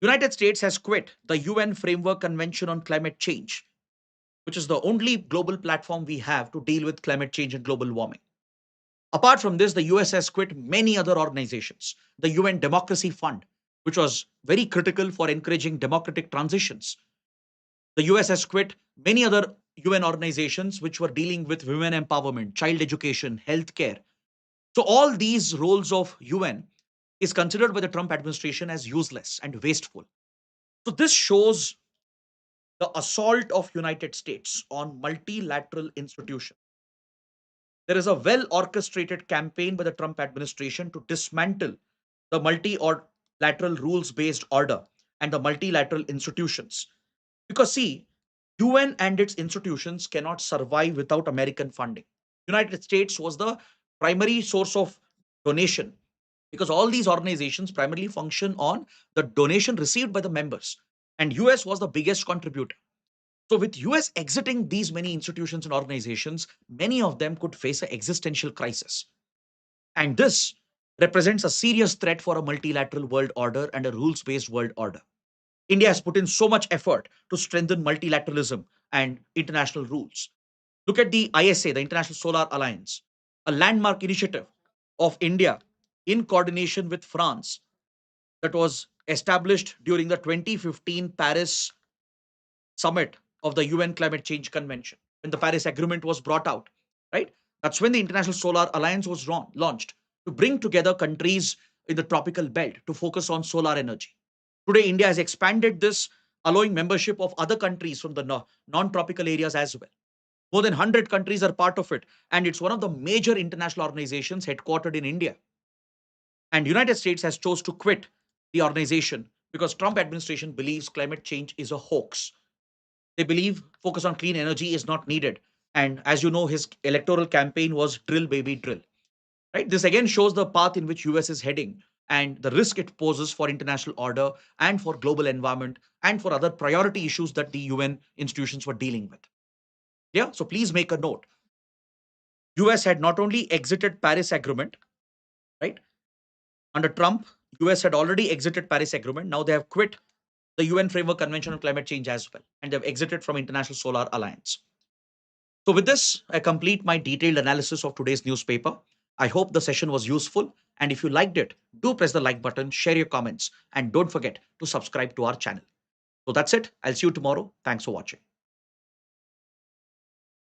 United States has quit the UN Framework Convention on Climate Change, which is the only global platform we have to deal with climate change and global warming. Apart from this, the US has quit many other organizations. The UN Democracy Fund, which was very critical for encouraging democratic transitions. The US has quit many other UN organizations which were dealing with women empowerment, child education, healthcare. So all these roles of UN is considered by the Trump administration as useless and wasteful. So this shows the assault of United States on multilateral institutions. There is a well orchestrated campaign by the Trump administration to dismantle the multilateral rules based order and the multilateral institutions. Because see, UN and its institutions cannot survive without American funding. United States was the primary source of donation because all these organizations primarily function on the donation received by the members, and US was the biggest contributor. So with US exiting these many institutions and organizations, many of them could face an existential crisis, and this represents a serious threat for a multilateral world order and a rules based world order. India has put in so much effort to strengthen multilateralism and international rules. Look at the ISA, the International Solar Alliance, a landmark initiative of India in coordination with France that was established during the 2015 Paris summit of the UN Climate Change Convention, when the Paris Agreement was brought out, right? That's when the International Solar Alliance was launched to bring together countries in the tropical belt to focus on solar energy. Today, India has expanded this, allowing membership of other countries from the non tropical areas as well. More than 100 countries are part of it, and it's one of the major international organizations headquartered in India. And United States has chose to quit the organization because Trump administration believes climate change is a hoax. They believe focus on clean energy is not needed. And as you know, his electoral campaign was drill baby drill. Right? This again shows the path in which US is heading and the risk it poses for international order and for global environment and for other priority issues that the UN institutions were dealing with. Yeah, so please make a note. US had not only exited Paris Agreement, right? Under Trump, US had already exited Paris Agreement. Now they have quit the UN Framework Convention on Climate Change as well, and they've exited from International Solar Alliance. So with this, I complete my detailed analysis of today's newspaper. I hope the session was useful, and if you liked it, do press the like button, share your comments, and don't forget to subscribe to our channel. So that's it. I'll see you tomorrow. Thanks for watching.